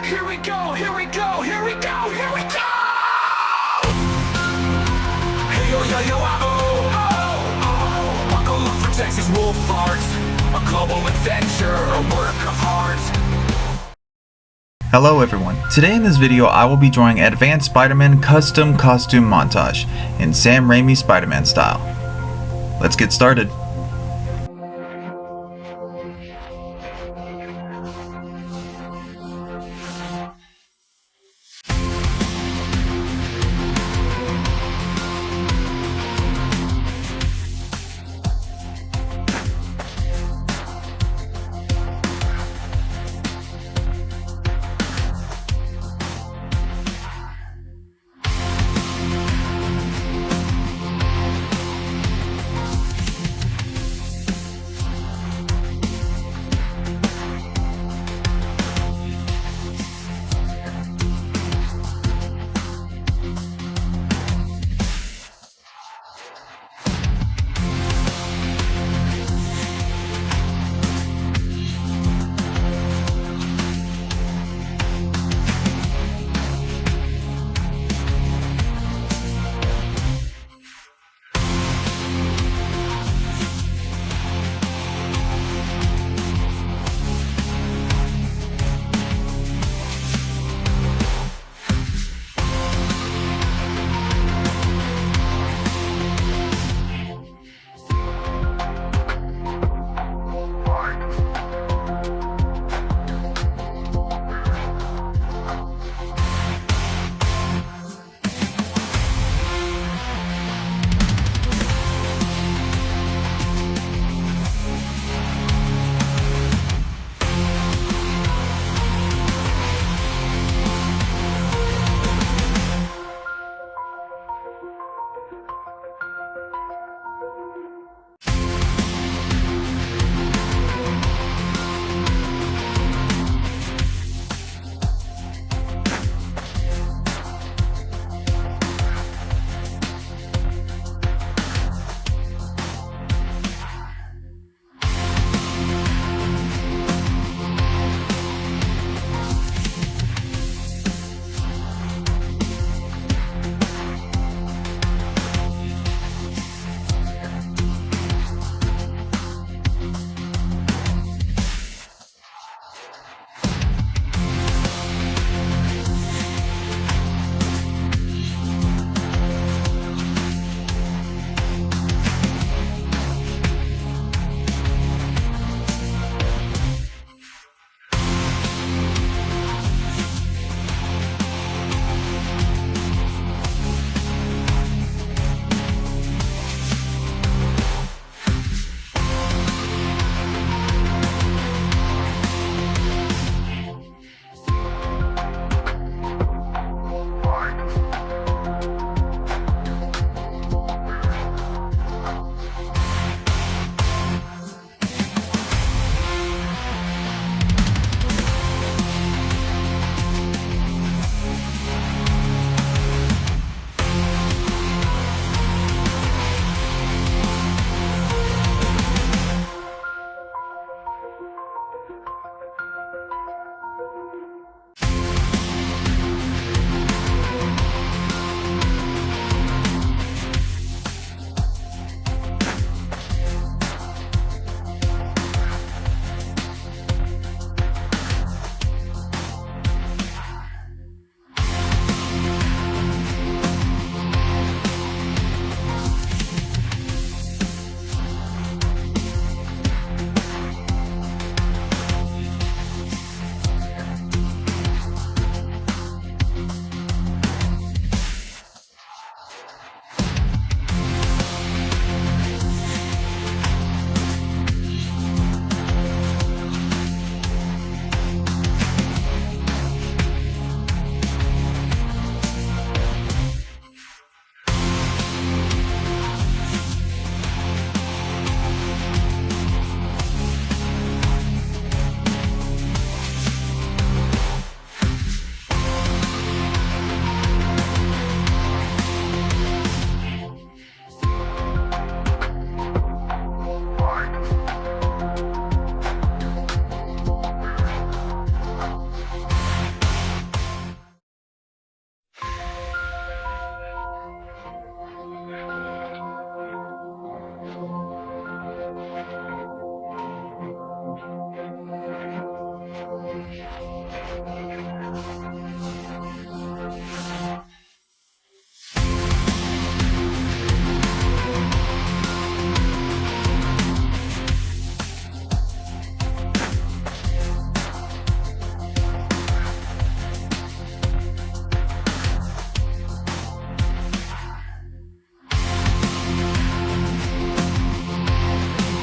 Here we go, here we go, here we go, here we go! Hey yo yo yo oh oh oh! Buckle up for TexasWolfArt, a global adventure, a work of art. Hello everyone, today in this video I will be drawing Advanced Spider-Man Custom Costume Montage in Sam Raimi Spider-Man style. Let's get started.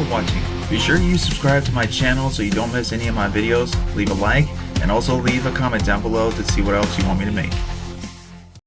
for watching. Be sure you subscribe to my channel so you don't miss any of my videos. Leave a like and also leave a comment down below to see what else you want me to make.